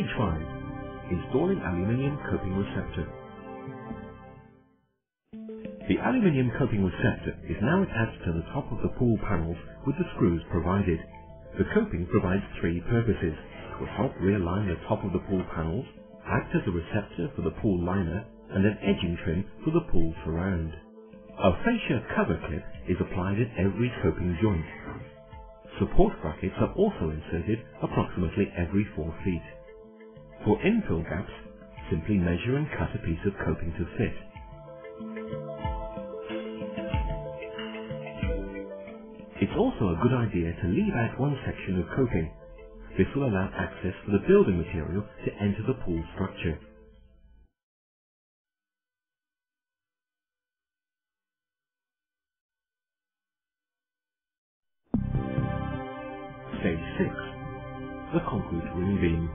Stage 5. Installing aluminium coping receptor. The aluminium coping receptor is now attached to the top of the pool panels with the screws provided. The coping provides three purposes: to help realign the top of the pool panels, act as a receptor for the pool liner, and an edging trim for the pool surround. A fascia cover clip is applied at every coping joint. Support brackets are also inserted approximately every 4 feet. For infill gaps, simply measure and cut a piece of coping to fit. It's also a good idea to leave out one section of coping. This will allow access for the building material to enter the pool structure. Stage 6. The concrete ring beam.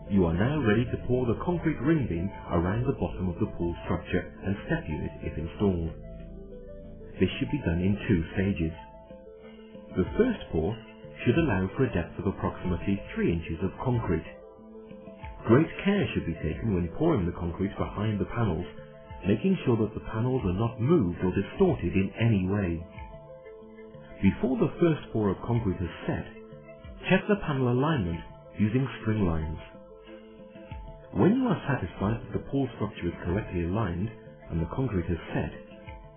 You are now ready to pour the concrete ring beam around the bottom of the pool structure and step unit if installed. This should be done in 2 stages. The first pour should allow for a depth of approximately 3 inches of concrete. Great care should be taken when pouring the concrete behind the panels, making sure that the panels are not moved or distorted in any way. Before the first pour of concrete is set, check the panel alignment using string lines. When you are satisfied that the pool structure is correctly aligned and the concrete is set,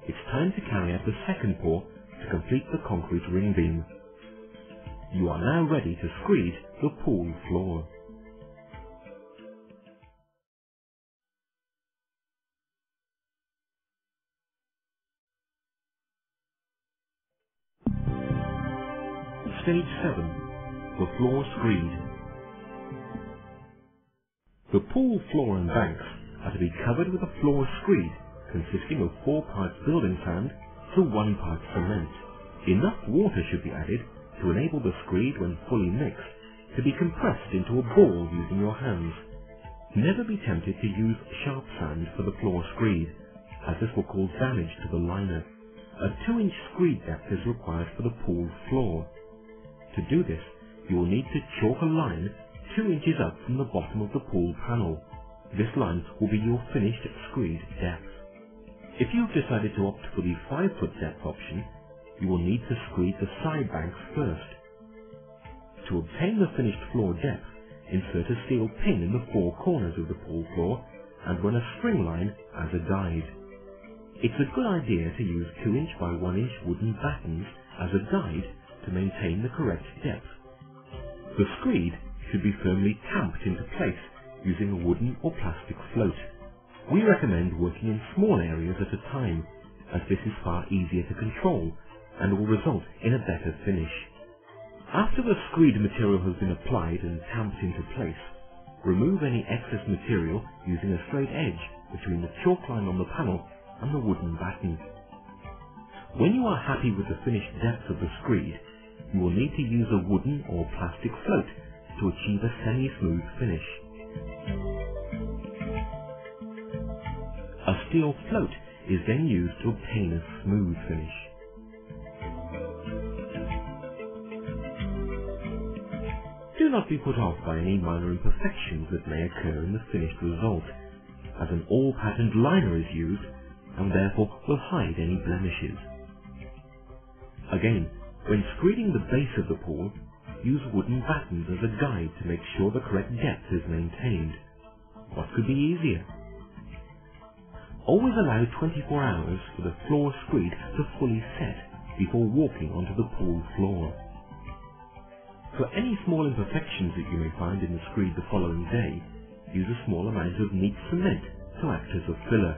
it's time to carry out the second pour to complete the concrete ring beam. You are now ready to screed the pool floor. Stage 7. The floor screed. The pool floor and banks are to be covered with a floor screed consisting of 4 parts building sand to 1 part cement. Enough water should be added to enable the screed, when fully mixed, to be compressed into a ball using your hands. Never be tempted to use sharp sand for the floor screed, as this will cause damage to the liner. A 2-inch screed depth is required for the pool floor. To do this, you will need to chalk a line 2 inches up from the bottom of the pool panel. This line will be your finished screed depth. If you have decided to opt for the 5-foot depth option, you will need to screed the side banks first. To obtain the finished floor depth, insert a steel pin in the 4 corners of the pool floor and run a string line as a guide. It's a good idea to use 2-inch by 1-inch wooden battens as a guide to maintain the correct depth. The screed should be firmly tamped into place using a wooden or plastic float. We recommend working in small areas at a time, as this is far easier to control and will result in a better finish. After the screed material has been applied and tamped into place, remove any excess material using a straight edge between the chalk line on the panel and the wooden batten. When you are happy with the finished depth of the screed, you will need to use a wooden or plastic float to achieve a semi-smooth finish. A steel float is then used to obtain a smooth finish. Do not be put off by any minor imperfections that may occur in the finished result, as an all-patterned liner is used and therefore will hide any blemishes. Again, when screeding the base of the pool, use wooden battens as a guide to make sure the correct depth is maintained. What could be easier? Always allow 24 hours for the floor screed to fully set before walking onto the pool floor. For any small imperfections that you may find in the screed the following day, use a small amount of neat cement to act as a filler.